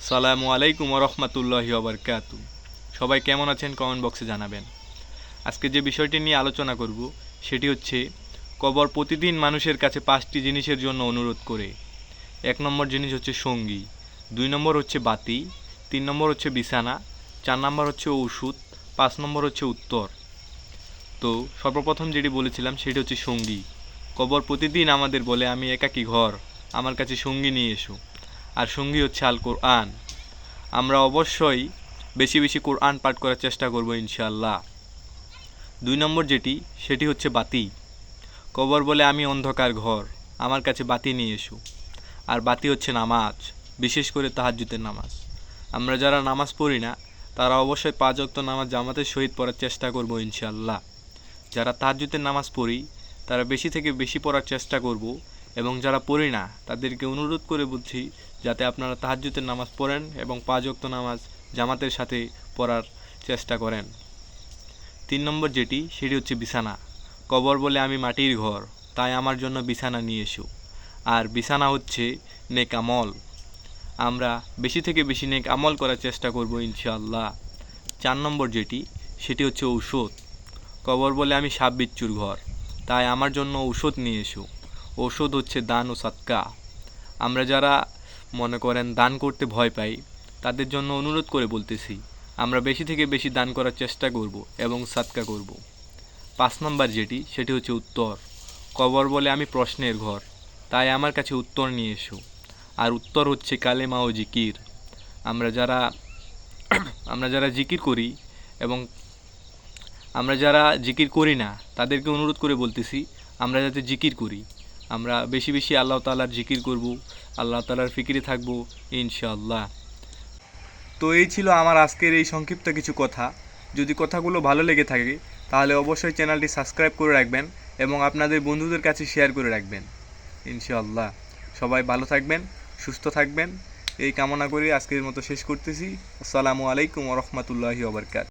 সালামু আলাইকুম রহমতুল্লাহি ওয়াবারকাতু। সবাই কেমন আছেন কমেন্ট বক্সে জানাবেন। আজকে যে বিষয়টি নিয়ে আলোচনা করব সেটি হচ্ছে কবর প্রতিদিন মানুষের কাছে 5টি জিনিসের জন্য অনুরোধ করে। 1 নম্বর জিনিস হচ্ছে সঙ্গী, 2 নম্বর হচ্ছে বাতি, 3 নম্বর হচ্ছে বিছানা, 4 নম্বর হচ্ছে ওষুধ, 5 নম্বর হচ্ছে উত্তর। তো সর্বপ্রথম যেটি বলেছিলাম সেটি হচ্ছে সঙ্গী। কবর প্রতিদিন আমাদের বলে, আমি একাকী ঘর, আমার কাছে সঙ্গী নিয়ে এসো। আর সঙ্গী হচ্ছে আল কোরআন। আমরা অবশ্যই বেশি বেশি কোরআন পাঠ করার চেষ্টা করব ইনশাআল্লাহ। 2 নম্বর যেটি সেটি হচ্ছে বাতি। কবর বলে, আমি অন্ধকার ঘর, আমার কাছে বাতি নিয়ে এসো। আর বাতি হচ্ছে নামাজ, বিশেষ করে তাহাজ্জুদের নামাজ। আমরা যারা নামাজ পড়ি না তারা অবশ্যই 5 ওয়াক্ত নামাজ জামাতের সহিত পড়ার চেষ্টা করব ইনশাআল্লাহ। যারা তাহাজ্জুদের নামাজ পড়ি তারা বেশি থেকে বেশি পড়ার চেষ্টা করব, এবং যারা পড়ি না তাদেরকে অনুরোধ করে বলছি যাতে আপনারা তাহাজ্জুদের নামাজ পড়েন এবং 5 ওয়াক্ত নামাজ জামাতের সাথে পড়ার চেষ্টা করেন। 3 নম্বর যেটি সেটি হচ্ছে বিছানা। কবর বলে, আমি মাটির ঘর, তাই আমার জন্য বিছানা নিয়ে এসো। আর বিছানা হচ্ছে নেক আমল। আমরা বেশি থেকে বেশি নেক আমল করার চেষ্টা করব ইনশাআল্লাহ। 4 নম্বর যেটি সেটি হচ্ছে ঔষধ। কবর বলে, আমি সাপ বিচ্ছুর ঘর, তাই আমার জন্য ঔষধ নিয়ে এসো। ঔষধ হচ্ছে দান ও সাদকা। আমরা যারা মনে করেন দান করতে ভয় পাই তাদের জন্য অনুরোধ করে বলতেছি, আমরা বেশি থেকে বেশি দান করার চেষ্টা করব এবং সাদকা করব। 5 নম্বর যেটি সেটি হচ্ছে উত্তর। কবর বলে, আমি প্রশ্নের ঘর, তাই আমার কাছে উত্তর নিয়ে এসো। আর উত্তর হচ্ছে কালেমা ও জিকির। আমরা যারা জিকির করি এবং আমরা যারা জিকির করি না তাদেরকে অনুরোধ করে বলতেছি আমরা যাতে জিকির করি। আমরা বেশি বেশি আল্লাহ তাআলার জিকির করব, আল্লাহ তাআলার ফিকিরে থাকব ইনশাআল্লাহ। তো এই ছিল আমার আজকের এই সংক্ষিপ্ত কিছু কথা। যদি কথাগুলো ভালো লেগে থাকে তাহলে অবশ্যই চ্যানেলটি সাবস্ক্রাইব করে রাখবেন এবং আপনাদের বন্ধুদের কাছে শেয়ার করে রাখবেন ইনশাআল্লাহ। সবাই ভালো থাকবেন, সুস্থ থাকবেন, এই কামনা করে আজকের মতো শেষ করতেছি। আসসালামু আলাইকুম ওয়া রাহমাতুল্লাহি ওয়া বারাকাতুহু।